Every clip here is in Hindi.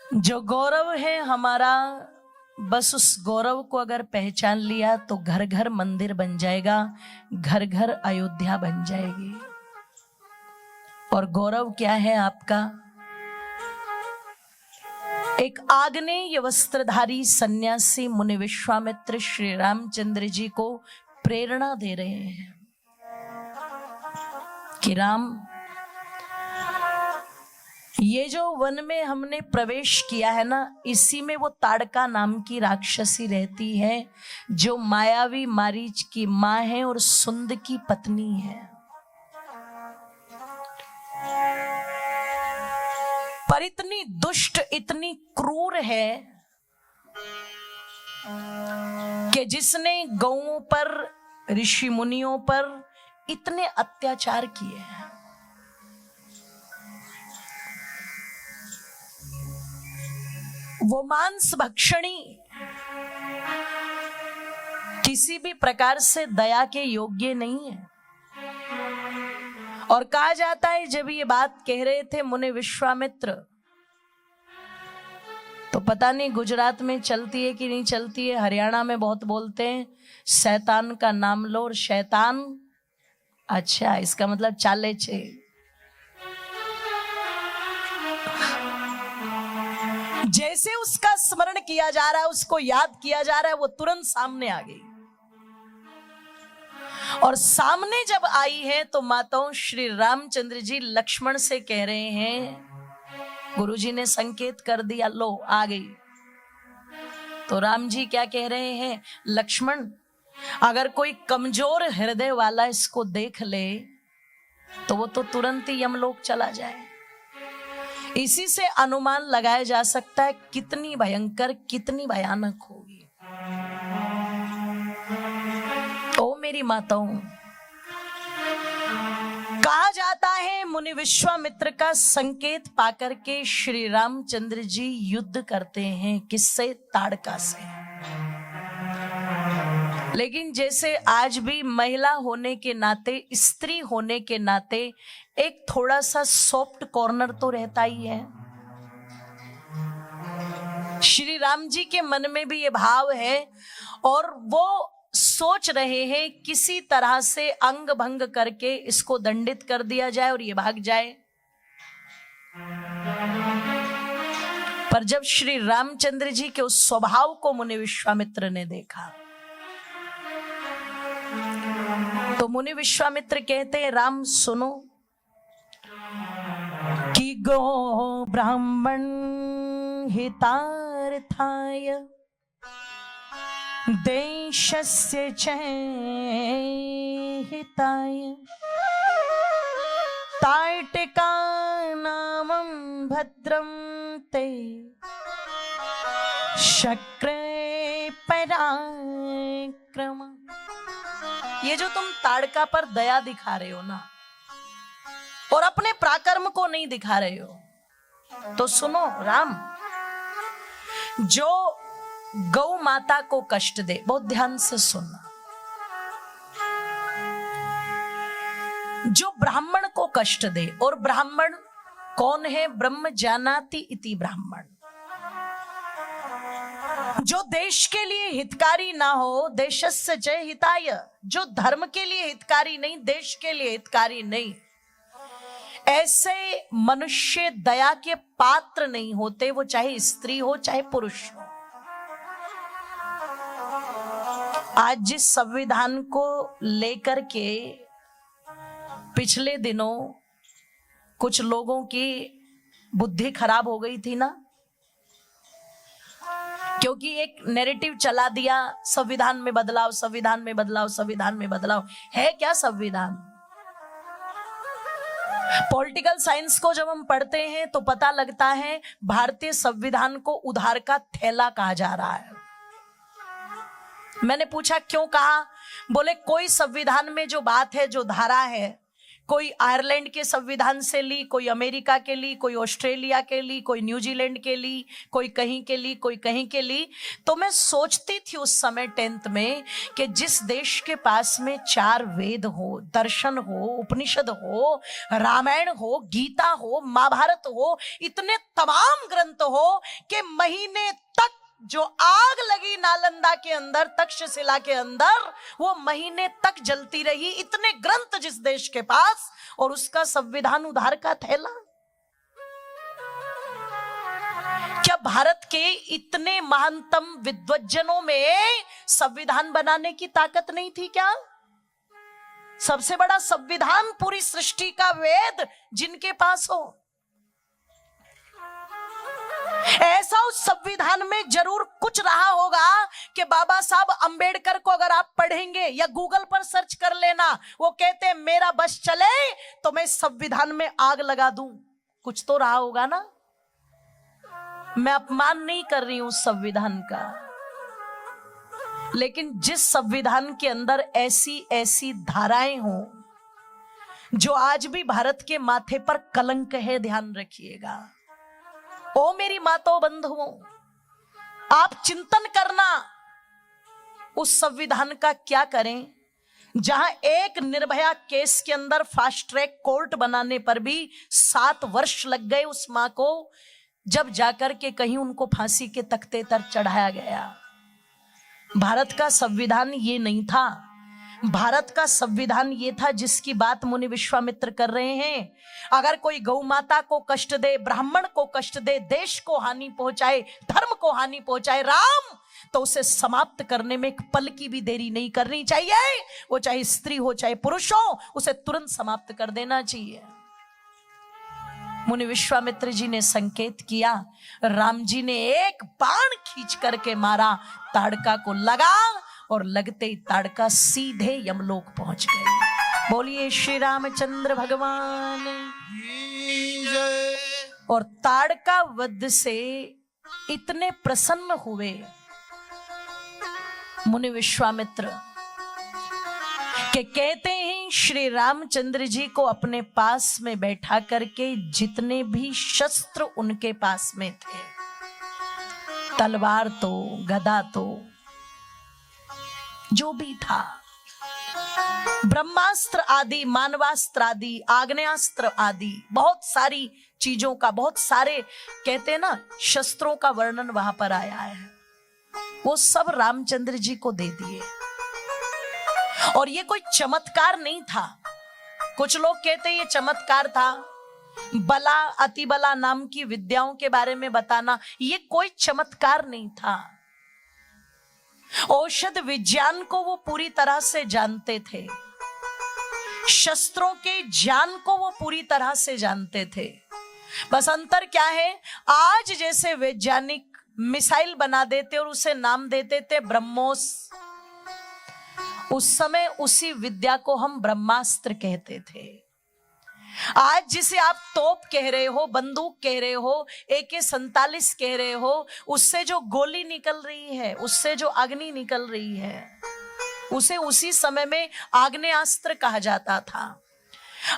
जो गौरव है हमारा, बस उस गौरव को अगर पहचान लिया तो घर घर मंदिर बन जाएगा, घर घर अयोध्या बन जाएगी। और गौरव क्या है आपका? एक आग्नेय वस्त्रधारी सन्यासी मुनि विश्वामित्र श्री रामचंद्र जी को प्रेरणा दे रहे हैं कि राम, ये जो वन में हमने प्रवेश किया है ना, इसी में वो ताड़का नाम की राक्षसी रहती है, जो मायावी मारीच की मां है और सुंद की पत्नी है। पर इतनी दुष्ट, इतनी क्रूर है कि जिसने गौओं पर, ऋषि मुनियों पर इतने अत्याचार किए हैं। वो मांस भक्षणी किसी भी प्रकार से दया के योग्य नहीं है। और कहा जाता है जब ये बात कह रहे थे मुनि विश्वामित्र, तो पता नहीं गुजरात में चलती है कि नहीं चलती है, हरियाणा में बहुत बोलते हैं, शैतान का नाम लो और शैतान, अच्छा इसका मतलब चाले छे। जैसे उसका स्मरण किया जा रहा है, उसको याद किया जा रहा है, वो तुरंत सामने आ गई। और सामने जब आई है तो माताओं श्री रामचंद्र जी लक्ष्मण से कह रहे हैं, गुरुजी ने संकेत कर दिया, लो आ गई। तो राम जी क्या कह रहे हैं, लक्ष्मण अगर कोई कमजोर हृदय वाला इसको देख ले तो वो तो तुरंत ही यमलोक चला जाए। इसी से अनुमान लगाया जा सकता है कितनी भयंकर, कितनी भयानक होगी। ओ मेरी माताओं, कहा जाता है मुनि विश्वामित्र का संकेत पाकर के श्री रामचंद्र जी युद्ध करते हैं, किससे? ताड़का से। लेकिन जैसे आज भी महिला होने के नाते, स्त्री होने के नाते एक थोड़ा सा सॉफ्ट कॉर्नर तो रहता ही है। श्री राम जी के मन में भी ये भाव है और वो सोच रहे हैं किसी तरह से अंग भंग करके इसको दंडित कर दिया जाए और ये भाग जाए। पर जब श्री रामचंद्र जी के उस स्वभाव को मुनि विश्वामित्र ने देखा तो मुनि विश्वामित्र कहते हैं, राम सुनो कि गो ब्राह्मण हितार्थाय देशस्य च हिताय ताटिका नामं भद्रं ते शक्रे पराक्रम। ये जो तुम ताड़का पर दया दिखा रहे हो ना, और अपने पराक्रम को नहीं दिखा रहे हो, तो सुनो राम, जो गौ माता को कष्ट दे, बहुत ध्यान से सुनना, जो ब्राह्मण को कष्ट दे, और ब्राह्मण कौन है? ब्रह्म जानाति इति ब्राह्मण। जो देश के लिए हितकारी ना हो, देशस्य च हिताय, जो धर्म के लिए हितकारी नहीं, देश के लिए हितकारी नहीं, ऐसे मनुष्य दया के पात्र नहीं होते, वो चाहे स्त्री हो चाहे पुरुष हो। आज जिस संविधान को लेकर के पिछले दिनों कुछ लोगों की बुद्धि खराब हो गई थी ना, क्योंकि एक नैरेटिव चला दिया, संविधान में बदलाव, संविधान में बदलाव, संविधान में बदलाव। है क्या संविधान? पॉलिटिकल साइंस को जब हम पढ़ते हैं तो पता लगता है भारतीय संविधान को उधार का थैला कहा जा रहा है। मैंने पूछा क्यों कहा? बोले कोई संविधान में जो बात है, जो धारा है, कोई आयरलैंड के संविधान से ली, कोई अमेरिका के ली, कोई ऑस्ट्रेलिया के ली, कोई न्यूजीलैंड के ली, कोई कहीं के ली, कोई कहीं के ली। तो मैं सोचती थी उस समय 10th में कि जिस देश के पास में 4 वेद हो, दर्शन हो, उपनिषद हो, रामायण हो, गीता हो, महाभारत हो, इतने तमाम ग्रंथ हो कि महीने तक जो आग लगी नालंदा के अंदर, तक्षशिला के अंदर, वो महीने तक जलती रही। इतने ग्रंथ जिस देश के पास, और उसका संविधान उधार का थैला। क्या भारत के इतने महानतम विद्वज्जनों में संविधान बनाने की ताकत नहीं थी क्या? सबसे बड़ा संविधान पूरी सृष्टि का वेद जिनके पास हो, ऐसा उस संविधान में जरूर कुछ रहा होगा कि बाबा साहब अंबेडकर को अगर आप पढ़ेंगे या गूगल पर सर्च कर लेना, वो कहते हैं मेरा बस चले तो मैं संविधान में आग लगा दूं। कुछ तो रहा होगा ना। मैं अपमान नहीं कर रही हूं संविधान का, लेकिन जिस संविधान के अंदर ऐसी ऐसी धाराएं हो जो आज भी भारत के माथे पर कलंक है, ध्यान रखिएगा। ओ मेरी माताओं बंधुओं, आप चिंतन करना उस संविधान का क्या करें जहां एक निर्भया केस के अंदर फास्ट ट्रैक कोर्ट बनाने पर भी 7 वर्ष लग गए उस मां को, जब जाकर के कहीं उनको फांसी के तख्ते पर चढ़ाया गया। भारत का संविधान ये नहीं था। भारत का संविधान ये था जिसकी बात मुनि विश्वामित्र कर रहे हैं। अगर कोई गौ माता को कष्ट दे, ब्राह्मण को कष्ट दे, देश को हानि पहुंचाए, धर्म को हानि पहुंचाए राम, तो उसे समाप्त करने में एक पल की भी देरी नहीं करनी चाहिए। वो चाहे स्त्री हो चाहे पुरुष हो, उसे तुरंत समाप्त कर देना चाहिए। मुनि विश्वामित्र जी ने संकेत किया, राम जी ने एक बाण खींच करके मारा, ताड़का को लगा और लगते ही ताड़का सीधे यमलोक पहुंच गए। बोलिए श्री रामचंद्र भगवान की जय। और ताड़का वध से इतने प्रसन्न हुए मुनि विश्वामित्र कि कहते हैं श्री रामचंद्र जी को अपने पास में बैठा करके जितने भी शस्त्र उनके पास में थे, तलवार तो, गदा तो, जो भी था, ब्रह्मास्त्र आदि, मानवास्त्र आदि, आग्नेयास्त्र आदि, बहुत सारी चीजों का, बहुत सारे कहते हैं ना शस्त्रों का वर्णन वहां पर आया है, वो सब रामचंद्र जी को दे दिए। और ये कोई चमत्कार नहीं था। कुछ लोग कहते ये चमत्कार था, बला अतिबला नाम की विद्याओं के बारे में बताना, ये कोई चमत्कार नहीं था। औषध विज्ञान को वो पूरी तरह से जानते थे, शस्त्रों के ज्ञान को वो पूरी तरह से जानते थे। बस अंतर क्या है, आज जैसे वैज्ञानिक मिसाइल बना देते और उसे नाम देते थे ब्रह्मोस, उस समय उसी विद्या को हम ब्रह्मास्त्र कहते थे। आज जिसे आप तोप कह रहे हो, बंदूक कह रहे हो, AK-47 कह रहे हो, उससे जो गोली निकल रही है, उससे जो अग्नि निकल रही है, उसे उसी समय में आग्नेयास्त्र कहा जाता था।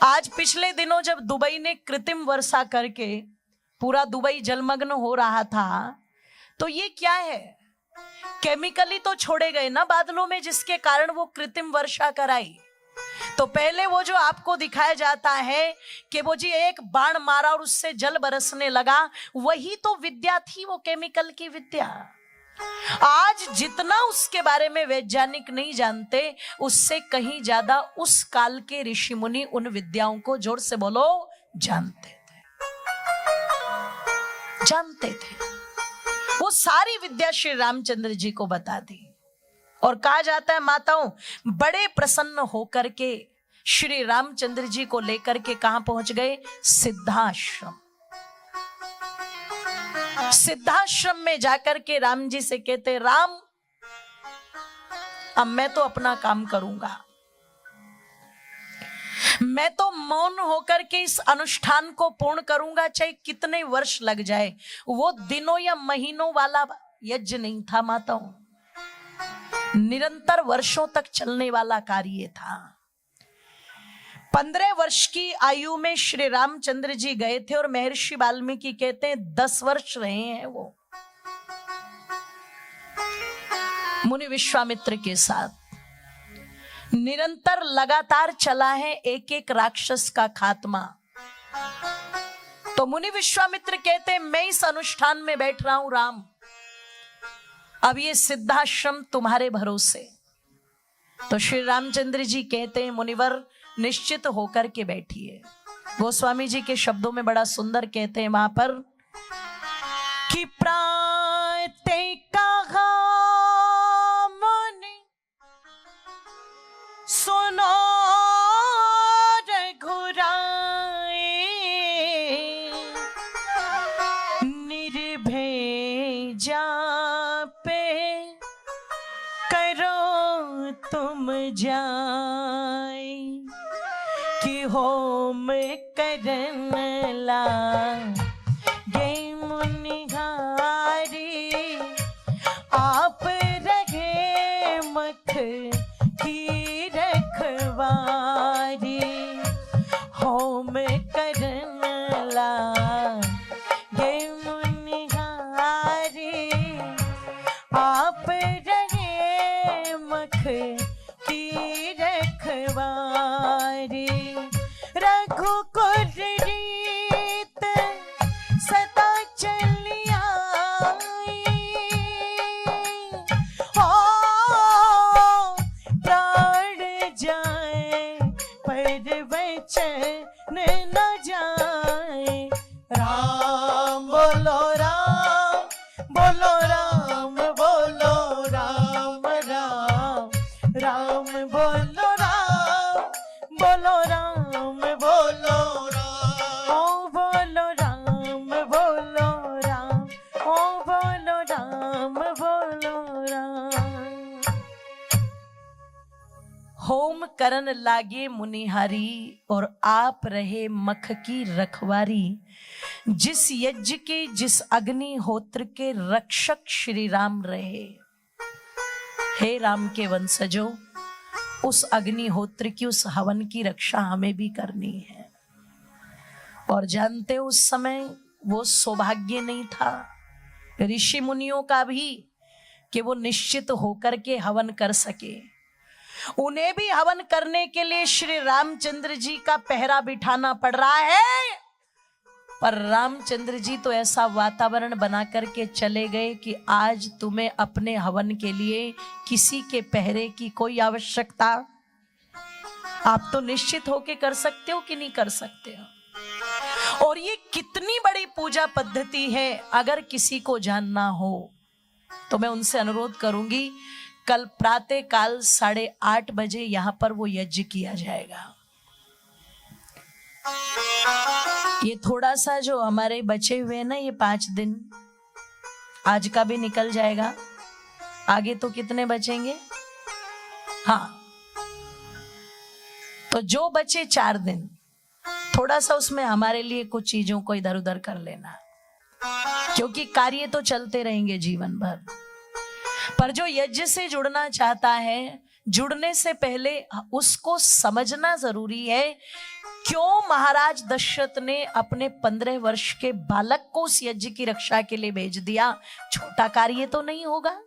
आज पिछले दिनों जब दुबई ने कृत्रिम वर्षा करके पूरा दुबई जलमग्न हो रहा था, तो ये क्या है, केमिकली तो छोड़े गए ना बादलों में, जिसके कारण वो कृत्रिम वर्षा कराई। तो पहले वो जो आपको दिखाया जाता है कि वो जी एक बाण मारा और उससे जल बरसने लगा, वही तो विद्या थी, वो केमिकल की विद्या। आज जितना उसके बारे में वैज्ञानिक नहीं जानते, उससे कहीं ज्यादा उस काल के ऋषि मुनि उन विद्याओं को, जोर से बोलो, जानते थे। वो सारी विद्या श्री रामचंद्र जी को बता दी। और कहा जाता है माताओं बड़े प्रसन्न होकर के श्री रामचंद्र जी को लेकर के कहां पहुंच गए, सिद्धाश्रम। सिद्धाश्रम में जाकर के राम जी से कहते, राम अब मैं तो अपना काम करूंगा, मैं तो मौन होकर के इस अनुष्ठान को पूर्ण करूंगा, चाहे कितने वर्ष लग जाए। वो दिनों या महीनों वाला यज्ञ नहीं था माताओं, निरंतर वर्षों तक चलने वाला कार्य था। 15 वर्ष की आयु में श्री रामचंद्र जी गए थे और महर्षि वाल्मीकि कहते हैं 10 वर्ष रहे हैं वो मुनि विश्वामित्र के साथ। निरंतर लगातार चला है एक एक राक्षस का खात्मा। तो मुनि विश्वामित्र कहते हैं मैं इस अनुष्ठान में बैठ रहा हूं राम, अब ये सिद्धाश्रम तुम्हारे भरोसे। तो श्री रामचंद्र जी कहते हैं मुनिवर निश्चित होकर के बैठिए। गोस्वामी जी के शब्दों में बड़ा सुंदर कहते हैं वहां पर कि प्राते कहा मुनि सुनो रघुराए, निर्भय जापे करो तुम जाए, कि होम करन लागे मुनिहारी, आप रहे मख की रखवारी, होम करन लागे मुनिहारी, आप रहे मख की रखवारी, रघुकुल रीत सदा चली आई, हो प्राण जाए पर वचन न जाए। राम बोलो राम, बोलो राम, बोलो राम राम, राम बोलो राम, बोलो राम, बोलो राम, ओ बोलो राम, बोलो राम, ओ बोलो राम, बोलो राम। होम करन लागे मुनिहारी और आप रहे मख की रखवारी, जिस यज्ञ के जिस अग्निहोत्र के रक्षक श्री राम रहे। हे राम के वंशजों, उस अग्निहोत्र की उस हवन की रक्षा हमें भी करनी है। और जानते हो उस समय वो सौभाग्य नहीं था ऋषि मुनियों का भी कि वो निश्चित होकर के हवन कर सके। उन्हें भी हवन करने के लिए श्री रामचंद्र जी का पहरा बिठाना पड़ रहा है। पर रामचंद्र जी तो ऐसा वातावरण बना करके चले गए कि आज तुम्हें अपने हवन के लिए किसी के पहरे की कोई आवश्यकता, आप तो निश्चित होके कर सकते हो कि नहीं कर सकते हो। और ये कितनी बड़ी पूजा पद्धति है, अगर किसी को जानना हो तो मैं उनसे अनुरोध करूंगी कल प्रातः काल 8:30 बजे यहां पर वो यज्ञ किया जाएगा। ये थोड़ा सा जो हमारे बचे हुए ना ये 5 दिन, आज का भी निकल जाएगा, आगे तो कितने बचेंगे? हाँ, तो जो बचे 4 दिन, थोड़ा सा उसमें हमारे लिए कुछ चीजों को इधर उधर कर लेना, क्योंकि कार्य तो चलते रहेंगे जीवन भर। पर जो यज्ञ से जुड़ना चाहता है, जुड़ने से पहले उसको समझना जरूरी है क्यों महाराज दशरथ ने अपने 15 वर्ष के बालक को उस यज्ञ की रक्षा के लिए भेज दिया। छोटा कार्य तो नहीं होगा।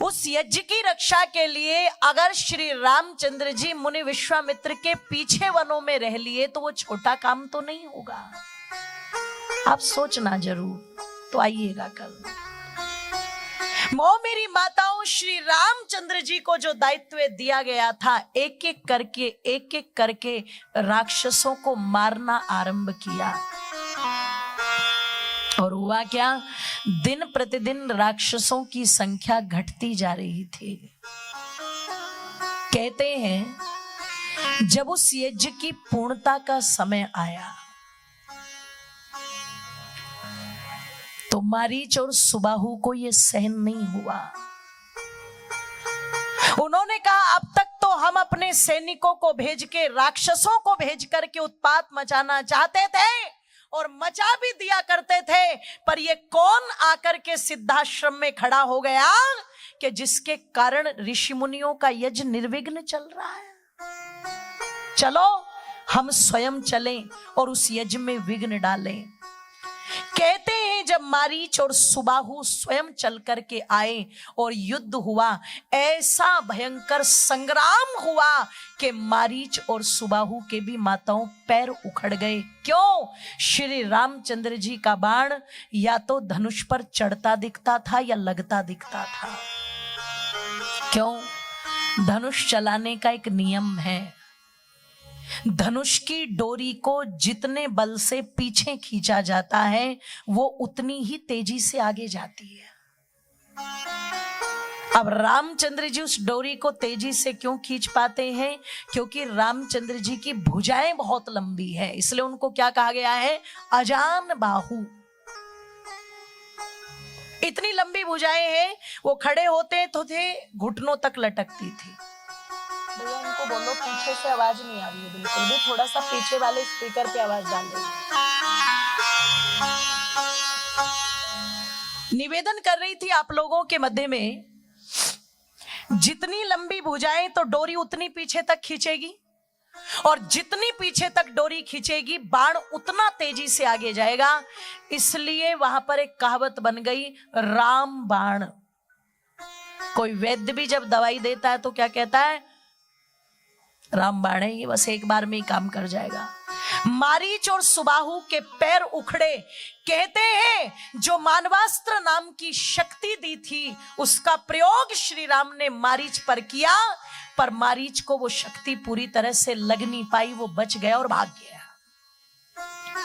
उस यज्ञ की रक्षा के लिए अगर श्री रामचंद्र जी मुनि विश्वामित्र के पीछे वनों में रह लिए तो वो छोटा काम तो नहीं होगा। आप सोचना जरूर। तो आइएगा कल। मेरी माताओं, श्री रामचंद्र जी को जो दायित्व दिया गया था, एक एक करके राक्षसों को मारना आरंभ किया। और हुआ क्या? दिन प्रतिदिन राक्षसों की संख्या घटती जा रही थी। कहते हैं जब उस यज्ञ की पूर्णता का समय आया तो मारीच और सुबाहु को यह सहन नहीं हुआ। उन्होंने कहा अब तक तो हम अपने सैनिकों को भेज के, राक्षसों को भेज करके उत्पात मचाना चाहते थे और मचा भी दिया करते थे, पर ये कौन आकर के सिद्धाश्रम में खड़ा हो गया कि जिसके कारण ऋषि मुनियों का यज्ञ निर्विघ्न चल रहा है। चलो हम स्वयं चलें और उस यज्ञ में विघ्न डालें। कहते हैं जब मारीच और सुबाहु स्वयं चल करके आए और युद्ध हुआ, ऐसा भयंकर संग्राम हुआ कि मारीच और सुबाहु के भी माताओं पैर उखड़ गए। क्यों? श्री रामचंद्र जी का बाण या तो धनुष पर चढ़ता दिखता था या लगता दिखता था। क्यों? धनुष चलाने का एक नियम है, धनुष की डोरी को जितने बल से पीछे खींचा जाता है वो उतनी ही तेजी से आगे जाती है। अब रामचंद्र जी उस डोरी को तेजी से क्यों खींच पाते हैं? क्योंकि रामचंद्र जी की भुजाएं बहुत लंबी है, इसलिए उनको क्या कहा गया है? अजान बाहु। इतनी लंबी भुजाएं हैं, वो खड़े होते तो थे घुटनों तक लटकती थी। भैया उनको बोलो पीछे से आवाज नहीं आ रही है बिल्कुल भी, थोड़ा सा पीछे वाले स्पीकर पे आवाज डाल दो। निवेदन कर रही थी आप लोगों के मध्य में, जितनी लंबी भुजाएं तो डोरी उतनी पीछे तक खींचेगी, और जितनी पीछे तक डोरी खींचेगी बाण उतना तेजी से आगे जाएगा। इसलिए वहां पर एक कहावत बन गई, राम बाण। कोई वैद्य भी जब दवाई देता है तो क्या कहता है? राम बाण है, ये बस एक बार में ही काम कर जाएगा। मारीच और सुबाहु के पैर उखड़े। कहते हैं जो मानवास्त्र नाम की शक्ति दी थी उसका प्रयोग श्री राम ने मारीच पर किया, पर मारीच को वो शक्ति पूरी तरह से लग नहीं पाई, वो बच गया और भाग गया।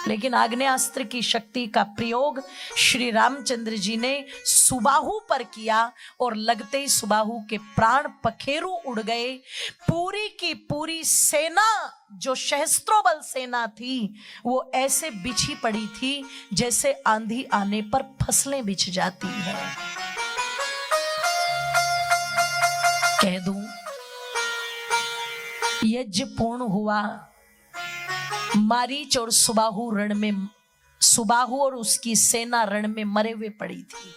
लेकिन आग्नेयास्त्र की शक्ति का प्रयोग श्री रामचंद्र जी ने सुबाहु पर किया और लगते ही सुबाहु के प्राण पखेरु उड़ गए। पूरी की पूरी सेना, जो सहस्त्रों बल सेना थी, वो ऐसे बिछी पड़ी थी जैसे आंधी आने पर फसलें बिछ जाती है। कह दूं, यज्ञ पूर्ण हुआ, मारीच और सुबाहु रण में, सुबाहु और उसकी सेना रण में मरे हुए पड़ी थी।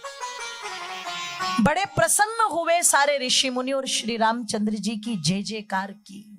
बड़े प्रसन्न हुए सारे ऋषि मुनि और श्री रामचंद्र जी की जय जयकार की।